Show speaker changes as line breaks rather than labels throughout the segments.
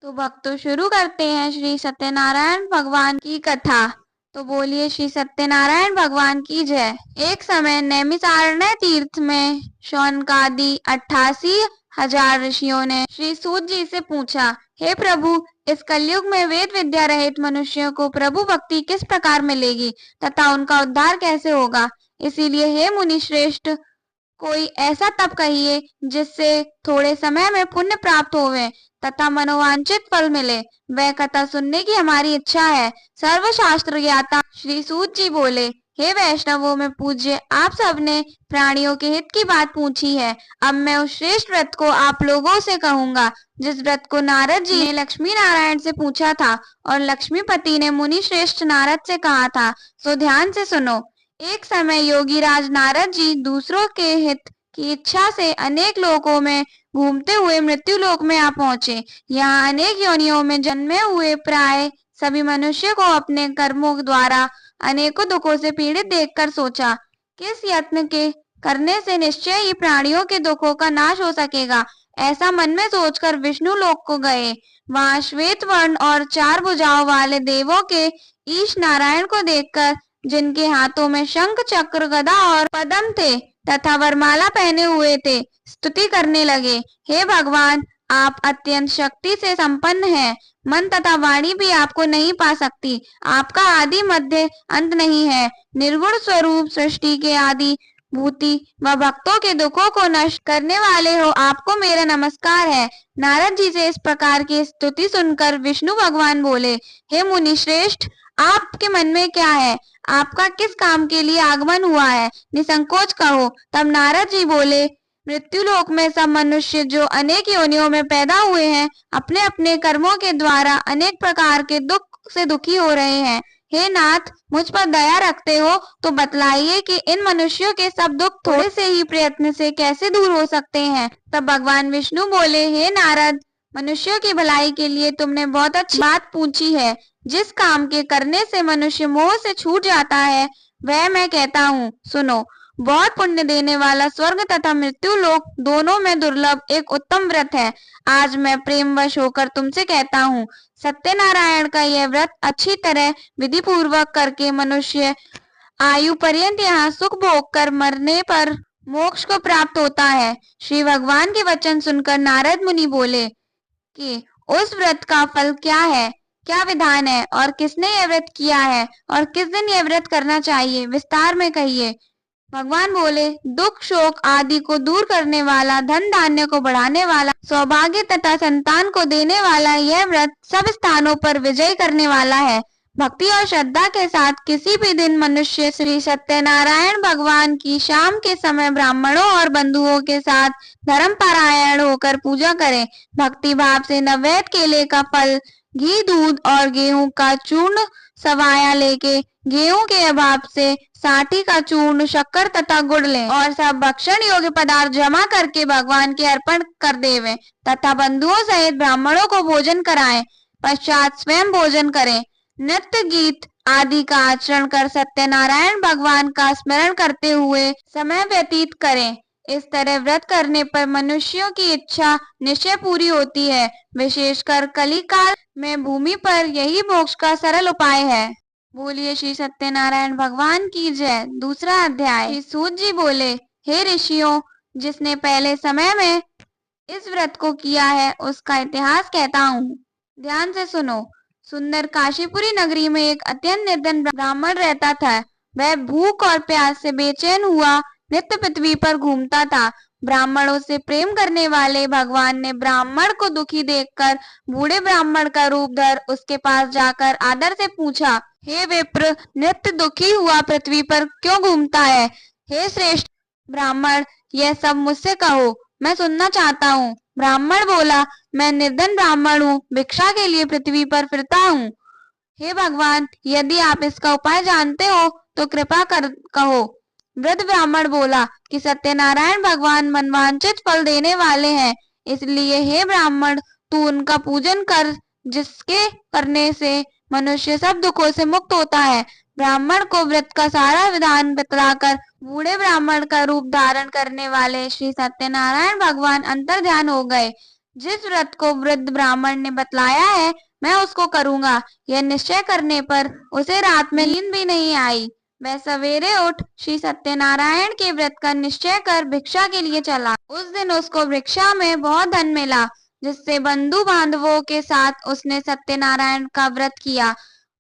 तो भक्तों शुरू करते हैं श्री सत्यनारायण भगवान की कथा। तो बोलिए श्री सत्यनारायण भगवान की जय। एक समय नैमिषारण्य तीर्थ में शौनकादि 88,000 ऋषियों ने श्री सूत जी से पूछा, हे प्रभु, इस कलयुग में वेद विद्या रहित मनुष्यों को प्रभु भक्ति किस प्रकार मिलेगी तथा उनका उद्धार कैसे होगा। इसीलिए हे मुनि श्रेष्ठ, कोई ऐसा तप कहिए जिससे थोड़े समय में पुण्य प्राप्त होवे तथा मनोवांछित फल मिले। वह कथा सुनने की हमारी इच्छा है। सर्वशास्त्र ज्ञाता श्री सूत जी बोले, हे वैष्णवों में पूज्य, आप सबने प्राणियों के हित की बात पूछी है। अब मैं उस श्रेष्ठ व्रत को आप लोगों से कहूंगा जिस व्रत को नारद जी ने लक्ष्मी नारायण से पूछा था और लक्ष्मीपति ने मुनि श्रेष्ठ नारद से कहा था। सो ध्यान से सुनो। एक समय योगी राज नारद जी दूसरों के हित की इच्छा से अनेक लोकों में घूमते हुए मृत्यु लोक में आ पहुंचे। यहाँ अनेक योनियों में जन्मे हुए प्राय सभी मनुष्य को अपने कर्मों द्वारा अनेकों दुखों से पीड़ित देखकर सोचा, किस यत्न के करने से निश्चय ही प्राणियों के दुखों का नाश हो सकेगा। ऐसा मन में सोचकर विष्णु लोक को गए। वहां श्वेत वर्ण और 4 भुजाओं वाले देवों के ईश नारायण को देखकर, जिनके हाथों में शंख चक्र गदा और पद्म थे तथा वरमाला पहने हुए थे, स्तुति करने लगे। हे भगवान, आप अत्यंत शक्ति से संपन्न हैं। मन तथा वाणी भी आपको नहीं पा सकती। आपका आदि मध्य अंत नहीं है। निर्गुण स्वरूप सृष्टि के आदि भूति व भक्तों के दुखों को नष्ट करने वाले हो, आपको मेरा नमस्कार है। नारद जी से इस प्रकार की स्तुति सुनकर विष्णु भगवान बोले, हे मुनि श्रेष्ठ, आपके मन में क्या है? आपका किस काम के लिए आगमन हुआ है? निसंकोच कहो। तब नारद जी बोले, मृत्यु लोक में सब मनुष्य जो अनेक योनियों में पैदा हुए हैं, अपने अपने कर्मों के द्वारा अनेक प्रकार के दुख से दुखी हो रहे हैं। हे नाथ, मुझ पर दया रखते हो तो बतलाइए कि इन मनुष्यों के सब दुख थोड़े से ही प्रयत्न से कैसे दूर हो सकते हैं। तब भगवान विष्णु बोले, हे नारद, मनुष्यों की भलाई के लिए तुमने बहुत अच्छी बात पूछी है। जिस काम के करने से मनुष्य मोह से छूट जाता है, वह मैं कहता हूँ, सुनो। बहुत पुण्य देने वाला स्वर्ग तथा मृत्यु लोक दोनों में दुर्लभ एक उत्तम व्रत है। आज मैं प्रेमवश होकर तुमसे कहता हूँ, सत्यनारायण का यह व्रत अच्छी तरह विधि पूर्वक करके मनुष्य आयु पर्यंत यहाँ सुख भोग कर मरने पर मोक्ष को प्राप्त होता है। श्री भगवान के वचन सुनकर नारद मुनि बोले कि उस व्रत का फल क्या है, क्या विधान है और किसने यह व्रत किया है और किस दिन यह व्रत करना चाहिए, विस्तार में कहिए। भगवान बोले, दुख शोक आदि को दूर करने वाला, धन धान्य को बढ़ाने वाला, सौभाग्य तथा संतान को देने वाला यह व्रत सब स्थानों पर विजय करने वाला है। भक्ति और श्रद्धा के साथ किसी भी दिन मनुष्य श्री सत्यनारायण भगवान की शाम के समय ब्राह्मणों और बंधुओं के साथ धर्म पारायण होकर पूजा करे। भक्ति भाव से नैवेद्य केले का फल, घी, दूध और गेहूं का चूर्ण सवाया लेके, गेहूं के अभाव से साठी का चूर्ण, शक्कर तथा गुड़ लें और सब भक्षण योग्य पदार्थ जमा करके भगवान के अर्पण कर देवे तथा बंधुओं सहित ब्राह्मणों को भोजन कराएं। पश्चात स्वयं भोजन करें। नृत्य गीत आदि का आचरण कर सत्यनारायण भगवान का स्मरण करते हुए समय व्यतीत करें। इस तरह व्रत करने पर मनुष्यों की इच्छा निश्चय पूरी होती है। विशेषकर कलिकाल में भूमि पर यही मोक्ष का सरल उपाय है। बोलिए श्री सत्यनारायण भगवान की जय। दूसरा अध्याय। श्री सूत जी बोले, हे ऋषियों, जिसने पहले समय में इस व्रत को किया है उसका इतिहास कहता हूँ, ध्यान से सुनो। सुंदर काशीपुरी नगरी में एक अत्यंत निर्धन ब्राह्मण रहता था। वह भूख और प्यास से बेचैन हुआ नित्य पृथ्वी पर घूमता था। ब्राह्मणों से प्रेम करने वाले भगवान ने ब्राह्मण को दुखी देखकर बूढ़े ब्राह्मण का रूप धर उसके पास जाकर आदर से पूछा, हे विप्र, नित्य दुखी हुआ पृथ्वी पर क्यों घूमता है? हे श्रेष्ठ ब्राह्मण, यह सब मुझसे कहो, मैं सुनना चाहता हूँ। ब्राह्मण बोला, मैं निर्धन ब्राह्मण हूँ, भिक्षा के लिए पृथ्वी पर फिरता हूँ। हे भगवान, यदि आप इसका उपाय जानते हो तो कृपा कर कहो। वृद्ध ब्राह्मण बोला कि सत्यनारायण भगवान मनवांछित फल देने वाले हैं, इसलिए हे ब्राह्मण, तू उनका पूजन कर, जिसके करने से मनुष्य सब दुखों से मुक्त होता है। ब्राह्मण को व्रत का सारा विधान बतलाकर बूढ़े ब्राह्मण का रूप धारण करने वाले श्री सत्यनारायण भगवान अंतर ध्यान हो गए। जिस व्रत को वृद्ध ब्राह्मण ने बतलाया है मैं उसको करूंगा। यह निश्चय करने पर उसे रात में नींद भी नहीं आई। वह सवेरे उठ श्री सत्यनारायण के व्रत का निश्चय कर भिक्षा के लिए चला। उस दिन उसको भिक्षा में बहुत धन मिला, जिससे बंधु बांधवों के साथ उसने सत्यनारायण का व्रत किया।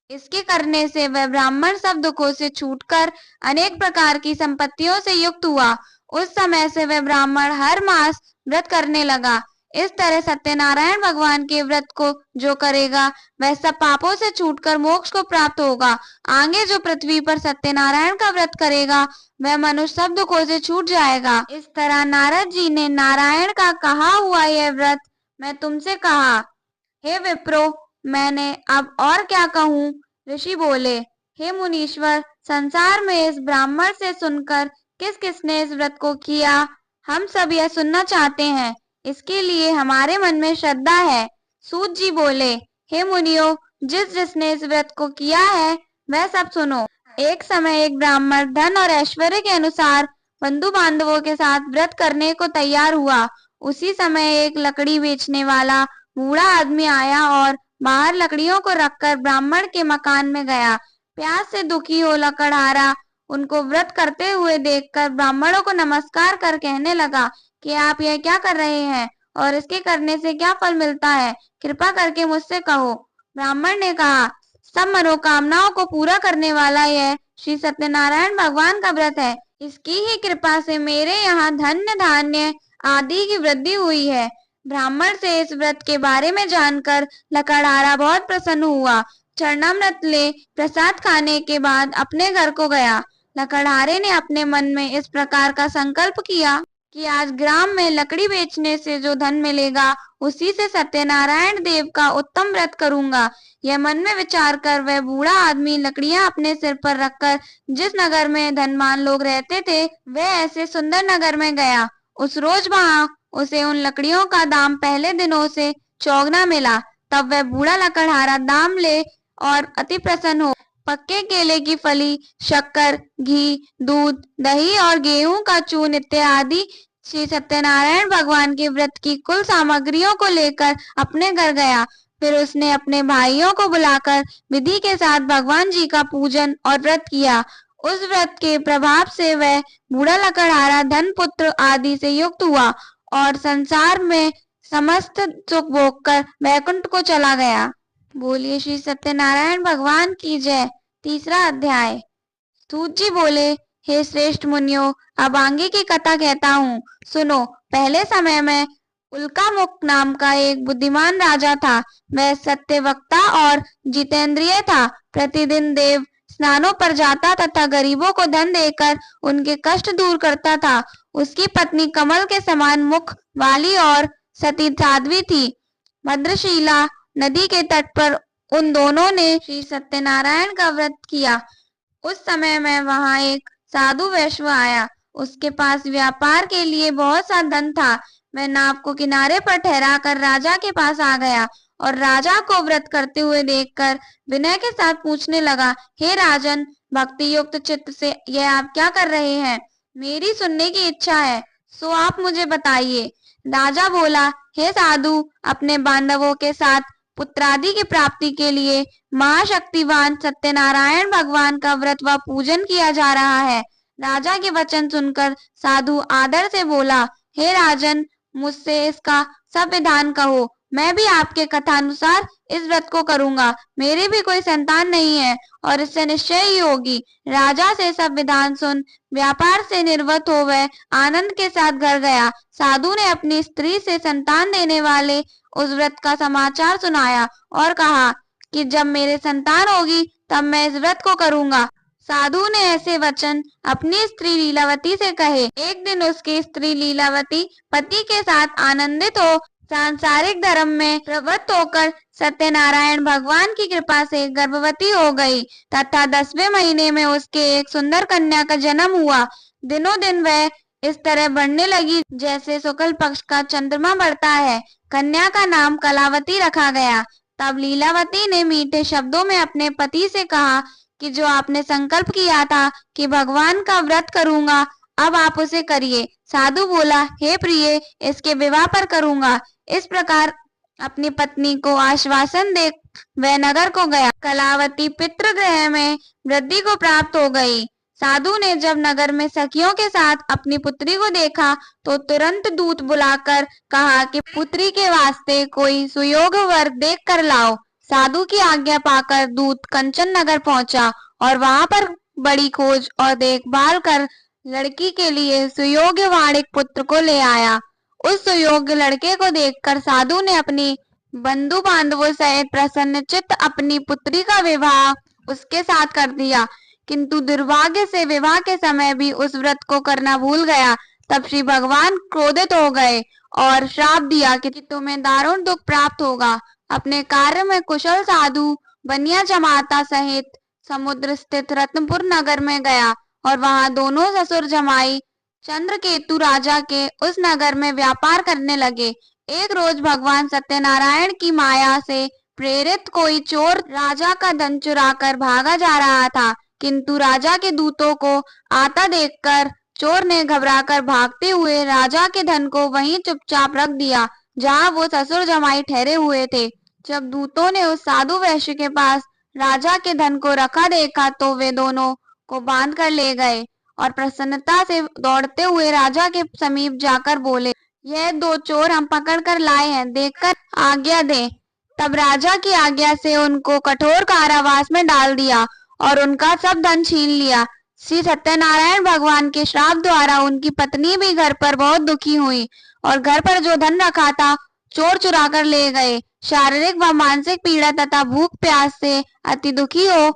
इसके करने से वह ब्राह्मण सब दुखों से छूटकर अनेक प्रकार की संपत्तियों से युक्त हुआ। उस समय से वह ब्राह्मण हर मास व्रत करने लगा। इस तरह सत्यनारायण भगवान के व्रत को जो करेगा वह सब पापों से छूटकर मोक्ष को प्राप्त होगा। आगे जो पृथ्वी पर सत्यनारायण का व्रत करेगा वह मनुष्य सब दुखों से छूट जाएगा। इस तरह नारद जी ने नारायण का कहा हुआ यह व्रत मैं तुमसे कहा। हे विप्रो, मैंने अब और क्या कहूँ। ऋषि बोले, हे मुनीश्वर, संसार में इस ब्राह्मण से सुनकर किस किसने इस व्रत को किया, हम सब यह सुनना चाहते हैं। इसके लिए हमारे मन में श्रद्धा है। सूत जी बोले, हे मुनियों, जिस जिसने इस व्रत को किया है वह सब सुनो। एक समय एक ब्राह्मण धन और ऐश्वर्य के अनुसार बंधु बांधवों के साथ व्रत करने को तैयार हुआ। उसी समय एक लकड़ी बेचने वाला बूढ़ा आदमी आया और बाहर लकड़ियों को रखकर ब्राह्मण के मकान में गया। प्यास से दुखी हो लकड़हारा उनको व्रत करते हुए देखकर ब्राह्मणों को नमस्कार कर कहने लगा कि आप यह क्या कर रहे हैं और इसके करने से क्या फल मिलता है, कृपा करके मुझसे कहो। ब्राह्मण ने कहा, सब मनोकामनाओं को पूरा करने वाला यह श्री सत्यनारायण भगवान का व्रत है। इसकी ही कृपा से मेरे यहाँ धन्य धान्य आदि की वृद्धि हुई है। ब्राह्मण से इस व्रत के बारे में जानकर लकड़हारा बहुत प्रसन्न हुआ। चरणामृत ले प्रसाद खाने के बाद अपने घर को गया। लकड़हारे ने अपने मन में इस प्रकार का संकल्प किया कि आज ग्राम में लकड़ी बेचने से जो धन मिलेगा उसी से सत्यनारायण देव का उत्तम व्रत करूंगा। यह मन में विचार कर वह बूढ़ा आदमी लकड़ियां अपने सिर पर रखकर जिस नगर में धनवान लोग रहते थे वह ऐसे सुंदर नगर में गया। उस रोज वहां उसे उन लकड़ियों का दाम पहले दिनों से चौगुना मिला। तब वह बूढ़ा लकड़हारा दाम ले और अति प्रसन्न हो पक्के केले की फली, शक्कर, घी, दूध, दही और गेहूं का चूर्ण इत्यादि श्री सत्यनारायण भगवान के व्रत की कुल सामग्रियों को लेकर अपने घर गया। फिर उसने अपने भाइयों को बुलाकर विधि के साथ भगवान जी का पूजन और व्रत किया। उस व्रत के प्रभाव से वह बूढ़ा लकड़हारा धन पुत्र आदि से युक्त हुआ और संसार में समस्त सुख भोग कर वैकुंठ को चला गया। बोलिए श्री सत्यनारायण भगवान की जय। तीसरा अध्याय। सूत जी बोले, हे श्रेष्ठ मुनियों, अब आगे की कथा कहता हूँ, सुनो। पहले समय में उल्कामुख नाम का एक बुद्धिमान राजा था। वह सत्यवक्ता और जितेंद्रिय था। प्रतिदिन देव स्नानों पर जाता तथा गरीबों को धन देकर उनके कष्ट दूर करता था। उसकी पत्नी कमल के समान मुख वाली और सती साध्वी थी। भद्रशिला नदी के तट पर उन दोनों ने श्री सत्यनारायण का व्रत किया। उस समय में वहां एक साधु वैश्य आया। उसके पास व्यापार के लिए बहुत सा धन था। वह नाव को किनारे पर ठहरा कर राजा के पास आ गया और राजा को व्रत करते हुए देखकर विनय के साथ पूछने लगा, हे राजन, भक्ति युक्त चित्त से यह आप क्या कर रहे हैं? मेरी सुनने की इच्छा है, सो आप मुझे बताइए। राजा बोला, हे साधु, अपने बांधवों के साथ पुत्रादि की प्राप्ति के लिए महाशक्तिवान सत्यनारायण भगवान का व्रत व पूजन किया जा रहा है। राजा के वचन सुनकर साधु आदर से बोला, हे राजन, मुझसे इसका सब विधान कहो। मैं भी आपके कथानुसार इस व्रत को करूंगा। मेरी भी कोई संतान नहीं है और इससे निश्चय ही होगी। राजा से सब विधान सुन व्यापार से निर्वत हो वह आनंद के साथ घर गया। साधु ने अपनी स्त्री से संतान देने वाले उस व्रत का समाचार सुनाया और कहा कि जब मेरे संतान होगी तब मैं इस व्रत को करूंगा। साधु ने ऐसे वचन अपनी स्त्री लीलावती से कहे। एक दिन उसकी स्त्री लीलावती पति के साथ आनंदित हो सांसारिक धर्म में प्रवृत्त होकर सत्यनारायण भगवान की कृपा से गर्भवती हो गई तथा 10वें महीने में उसके एक सुंदर कन्या का जन्म हुआ। दिनों दिन वह इस तरह बढ़ने लगी जैसे शुक्ल पक्ष का चंद्रमा बढ़ता है। कन्या का नाम कलावती रखा गया। तब लीलावती ने मीठे शब्दों में अपने पति से कहा कि जो आपने संकल्प किया था कि भगवान का व्रत करूंगा, अब आप उसे करिए। साधु बोला, हे प्रिय, इसके विवाह पर करूंगा। इस प्रकार अपनी पत्नी को आश्वासन दे वह नगर को गया। कलावती पितृगृह में वृद्धि को प्राप्त हो गई। साधु ने जब नगर में सखियों के साथ अपनी पुत्री को देखा तो तुरंत दूत बुलाकर कहा कि पुत्री के वास्ते कोई सुयोग वर देख कर लाओ। साधु की आज्ञा पाकर दूत कंचन नगर पहुंचा और वहां पर बड़ी खोज और देखभाल कर लड़की के लिए सुयोग्य वाणिक पुत्र को ले आया। उस सुयोग्य लड़के को देखकर साधु ने अपनी बंधु बांधवों सहित प्रसन्नचित्त अपनी पुत्री का विवाह उसके साथ कर दिया, किंतु दुर्भाग्य से विवाह के समय भी उस व्रत को करना भूल गया। तब श्री भगवान क्रोधित हो गए और श्राप दिया कि तुम्हें दारुण दुख प्राप्त होगा। अपने कार्य में कुशल साधु बनिया जमाता सहित समुद्र स्थित रत्नपुर नगर में गया और वहां दोनों ससुर जमाई चंद्रकेतु राजा के उस नगर में व्यापार करने लगे। एक रोज भगवान सत्यनारायण की माया से प्रेरित कोई चोर राजा का धन चुराकर भागा जा रहा था, किंतु राजा के दूतों को आता देखकर चोर ने घबराकर भागते हुए राजा के धन को वहीं चुपचाप रख दिया जहां वो ससुर जमाई ठहरे हुए थे। जब दूतों ने उस साधु वैश्य के पास राजा के धन को रखा देखा तो वे दोनों को बांध कर ले गए और प्रसन्नता से दौड़ते हुए राजा के समीप जाकर बोले, यह दो चोर हम पकड़ कर लाए हैं, देखकर आज्ञा दें। तब राजा की आज्ञा से उनको कठोर कारावास में डाल दिया और उनका सब धन छीन लिया। श्री सत्यनारायण भगवान के श्राप द्वारा उनकी पत्नी भी घर पर बहुत दुखी हुई और घर पर जो धन रखा था चोर चुरा कर ले गए। शारीरिक व मानसिक पीड़ा तथा भूख प्यास से अति दुखी हो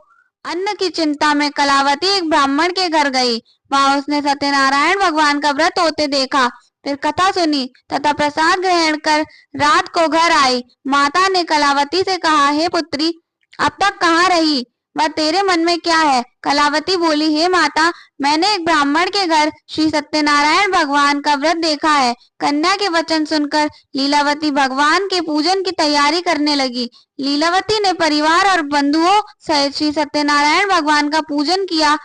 अन्न की चिंता में कलावती एक ब्राह्मण के घर गई। वहां उसने सत्यनारायण भगवान का व्रत होते देखा, फिर कथा सुनी तथा प्रसाद ग्रहण कर रात को घर आई। माता ने कलावती से कहा, हे पुत्री, अब तक कहाँ रही, वह तेरे मन में क्या है? कलावती बोली, हे माता, मैंने एक ब्राह्मण के घर श्री सत्यनारायण भगवान का व्रत देखा है। कन्या के वचन सुनकर लीलावती भगवान के पूजन की तैयारी करने लगी। लीलावती ने परिवार और बंधुओं सहित श्री सत्यनारायण भगवान का पूजन किया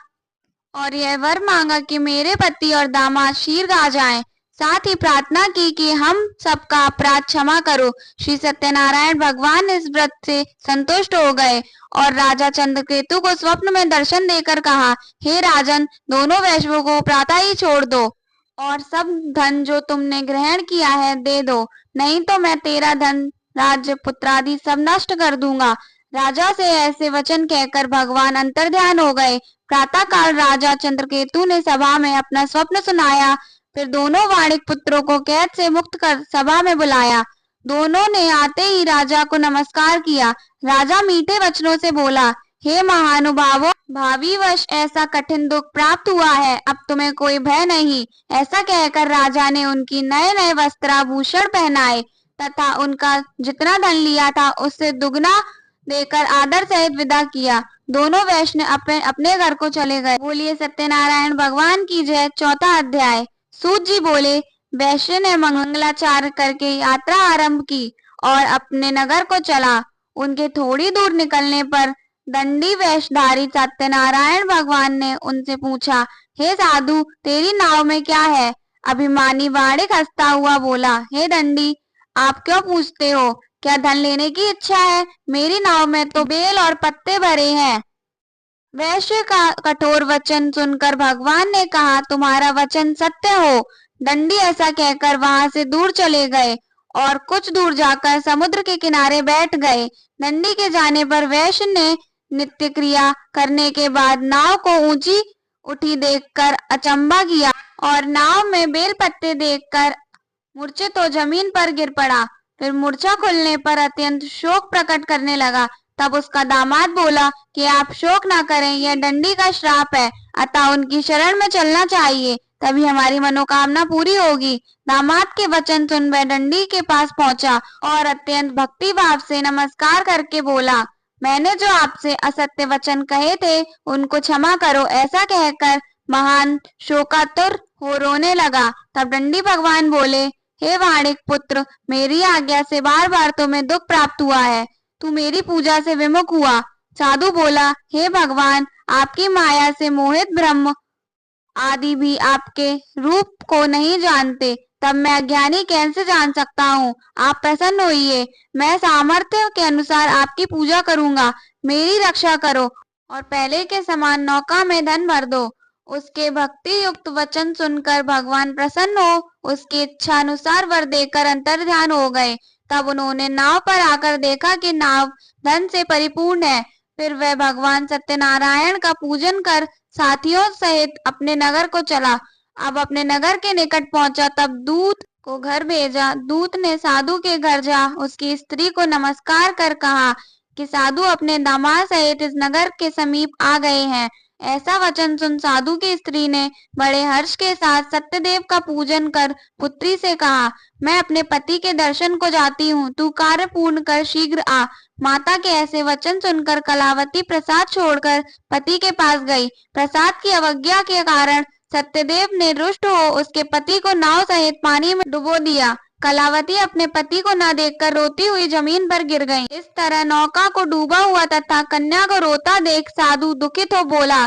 और यह वर मांगा कि मेरे पति और दामाद शीघ्र आ जाएं। साथ ही प्रार्थना की कि हम सबका अपराध क्षमा करो। श्री सत्यनारायण भगवान इस व्रत से संतुष्ट हो गए और राजा चंद्रकेतु को स्वप्न में दर्शन देकर कहा, हे राजन, दोनों वैश्यों को प्रातः ही छोड़ दो और सब धन जो तुमने ग्रहण किया है दे दो, नहीं तो मैं तेरा धन राज्य पुत्रादि सब नष्ट कर दूंगा। राजा से ऐसे वचन कहकर भगवान अंतर्ध्यान हो गए। प्रातः काल राजा चंद्रकेतु ने सभा में अपना स्वप्न सुनाया, फिर दोनों वाणिक पुत्रों को कैद से मुक्त कर सभा में बुलाया। दोनों ने आते ही राजा को नमस्कार किया। राजा मीठे वचनों से बोला, हे महानुभावों, भावी वश ऐसा कठिन दुख प्राप्त हुआ है, अब तुम्हें कोई भय नहीं। ऐसा कहकर राजा ने उनकी नए नए वस्त्राभूषण पहनाए तथा उनका जितना धन लिया था उससे दुगना देकर आदर सहित विदा किया। दोनों वैश्य अपने अपने घर को चले गए। बोलिए सत्यनारायण भगवान की जय। चौथा अध्याय। सूत जी बोले, वैश्य ने मंगलाचार करके यात्रा आरंभ की और अपने नगर को चला। उनके थोड़ी दूर निकलने पर दंडी वेशधारी सत्यनारायण भगवान ने उनसे पूछा, हे साधु, तेरी नाव में क्या है? अभिमानी वाणिक हंसता हुआ बोला, हे दंडी, आप क्यों पूछते हो? क्या धन लेने की इच्छा है? मेरी नाव में तो बेल और पत्ते भरे हैं। वैश्य का कठोर वचन सुनकर भगवान ने कहा, तुम्हारा वचन सत्य हो। दंडी ऐसा कहकर वहां से दूर चले गए और कुछ दूर जाकर समुद्र के किनारे बैठ गए। दंडी के जाने पर वैश्य ने नित्य क्रिया करने के बाद नाव को ऊंची उठी देखकर अचंभा किया और नाव में बेल पत्ते देखकर मूर्छित तो जमीन पर गिर पड़ा। फिर मूर्छा खुलने पर अत्यंत शोक प्रकट करने लगा। तब उसका दामाद बोला कि आप शोक ना करें, यह दंडी का श्राप है, अतः उनकी शरण में चलना चाहिए, तभी हमारी मनोकामना पूरी होगी। दामाद के वचन सुन वह दंडी के पास पहुंचा और अत्यंत भक्ति भाव से नमस्कार करके बोला, मैंने जो आपसे असत्य वचन कहे थे उनको क्षमा करो। ऐसा कहकर महान शोकातुर हो रोने लगा। तब दंडी भगवान बोले, हे वाणिक पुत्र, मेरी आज्ञा से बार बार तुम्हें दुख प्राप्त हुआ है, तू मेरी पूजा से विमुख हुआ। साधु बोला, हे भगवान, आपकी माया से मोहित ब्रह्म आदि भी आपके रूप को नहीं जानते तब मैं अज्ञानी कैसे जान सकता हूँ। आप प्रसन्न होइए, मैं सामर्थ्य के अनुसार आपकी पूजा करूंगा। मेरी रक्षा करो और पहले के समान नौका में धन भर दो। उसके भक्ति युक्त वचन सुनकर भगवान प्रसन्न हो उसकी इच्छा अनुसार वर देकर अंतर्ध्यान हो गए। तब उन्होंने नाव पर आकर देखा कि नाव धन से परिपूर्ण है। फिर वह भगवान सत्यनारायण का पूजन कर साथियों सहित अपने नगर को चला। अब अपने नगर के निकट पहुंचा तब दूत को घर भेजा। दूत ने साधु के घर जा उसकी स्त्री को नमस्कार कर कहा कि साधु अपने दामाद सहित इस नगर के समीप आ गए हैं। ऐसा वचन सुन साधु की स्त्री ने बड़े हर्ष के साथ सत्यदेव का पूजन कर पुत्री से कहा, मैं अपने पति के दर्शन को जाती हूँ, तू कार्य पूर्ण कर शीघ्र आ। माता के ऐसे वचन सुनकर कलावती प्रसाद छोड़कर पति के पास गई। प्रसाद की अवज्ञा के कारण सत्यदेव ने रुष्ट हो उसके पति को नाव सहित पानी में डुबो दिया। कलावती अपने पति को न देखकर रोती हुई जमीन पर गिर गई। इस तरह नौका को डूबा हुआ तथा कन्या को रोता देख साधु दुखित हो बोला,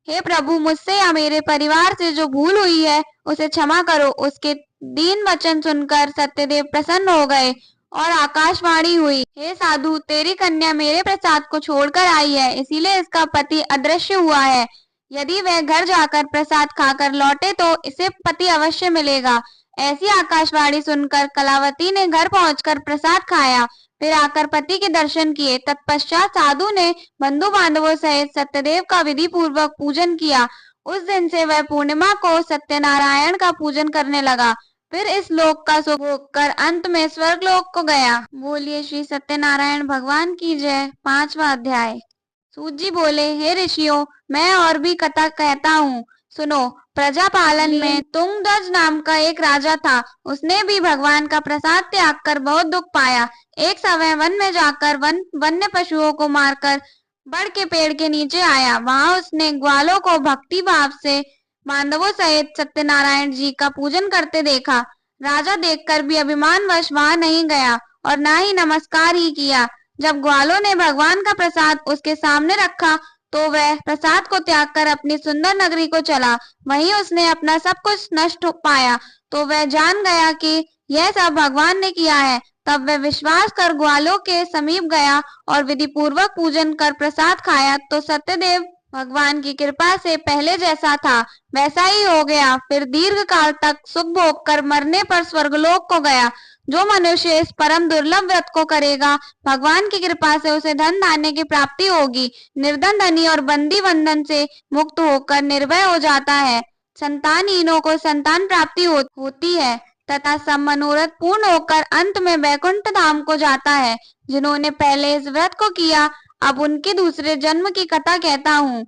हे प्रभु, मुझसे या मेरे परिवार से जो भूल हुई है उसे क्षमा करो। उसके दीन वचन सुनकर सत्यदेव प्रसन्न हो गए और आकाशवाणी हुई, हे साधु, तेरी कन्या मेरे प्रसाद को छोड़कर आई है, इसीलिए इसका पति अदृश्य हुआ है। यदि वह घर जाकर प्रसाद खाकर लौटे तो इसे पति अवश्य मिलेगा। ऐसी आकाशवाणी सुनकर कलावती ने घर पहुंचकर प्रसाद खाया, फिर आकर पति के दर्शन किए। तत्पश्चात साधु ने बंधु बांधवों सहित सत्यदेव का विधि पूर्वक पूजन किया। उस दिन से वह पूर्णिमा को सत्यनारायण का पूजन करने लगा। फिर इस लोक का सुख भोग कर अंत में स्वर्ग लोक को गया। बोलिए श्री सत्यनारायण भगवान की जय। 5वां अध्याय। सूत जी बोले, हे ऋषियों, मैं और भी कथा कहता हूँ, सुनो। प्रजापालन में तुंगध्वज नाम का एक राजा था। उसने भी भगवान का प्रसाद त्याग कर बहुत दुख पाया। एक समय वन में जाकर वन्य पशुओं को मारकर बड़ के पेड़ के नीचे आया। वहां उसने ग्वालों को भक्ति भाव से बांधवों सहित सत्यनारायण जी का पूजन करते देखा। राजा देखकर भी अभिमानवश वहां नहीं गया और ना ही नमस्कार ही किया। जब ग्वालों ने भगवान का प्रसाद उसके सामने रखा तो वह प्रसाद को त्याग कर अपनी सुंदर नगरी को चला। वहीं उसने अपना सब कुछ नष्ट पाया तो वह जान गया कि यह सब भगवान ने किया है। तब वह विश्वास कर ग्वालों के समीप गया और विधि पूर्वक पूजन कर प्रसाद खाया तो सत्यदेव भगवान की कृपा से पहले जैसा था वैसा ही हो गया। फिर दीर्घ काल तक सुख भोग कर मरने पर स्वर्गलोक को गया। जो मनुष्य इस परम दुर्लभ व्रत को करेगा, भगवान की कृपा से उसे धन धान्य की प्राप्ति होगी। निर्धन धनी और बंदी बंधन से मुक्त होकर निर्भय हो जाता है। संतानहीनों को संतान प्राप्ति होती है तथा सब मनोरथ पूर्ण होकर अंत में वैकुंठ धाम को जाता है। जिन्होंने पहले इस व्रत को किया, अब उनके दूसरे जन्म की कथा कहता हूँ।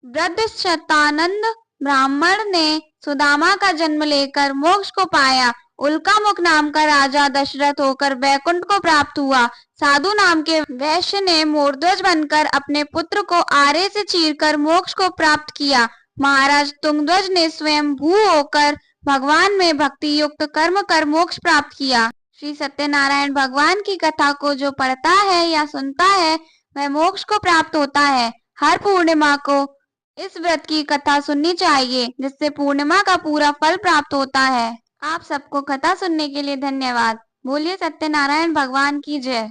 वृद्ध शतानंद ब्राह्मण ने सुदामा का जन्म लेकर मोक्ष को पाया। उल्कामुख नाम का राजा दशरथ होकर वैकुंठ को प्राप्त हुआ। साधु नाम के वैश्य ने मोरध्वज बनकर अपने पुत्र को आरे से चीरकर मोक्ष को प्राप्त किया। महाराज तुंगध्वज ने स्वयं भू होकर भगवान में भक्ति युक्त कर्म कर मोक्ष प्राप्त किया। श्री सत्यनारायण भगवान की कथा को जो पढ़ता है या सुनता है वह मोक्ष को प्राप्त होता है। हर पूर्णिमा को इस व्रत की कथा सुननी चाहिए, जिससे पूर्णिमा का पूरा फल प्राप्त होता है। आप सबको कथा सुनने के लिए धन्यवाद। बोलिए सत्यनारायण भगवान की जय।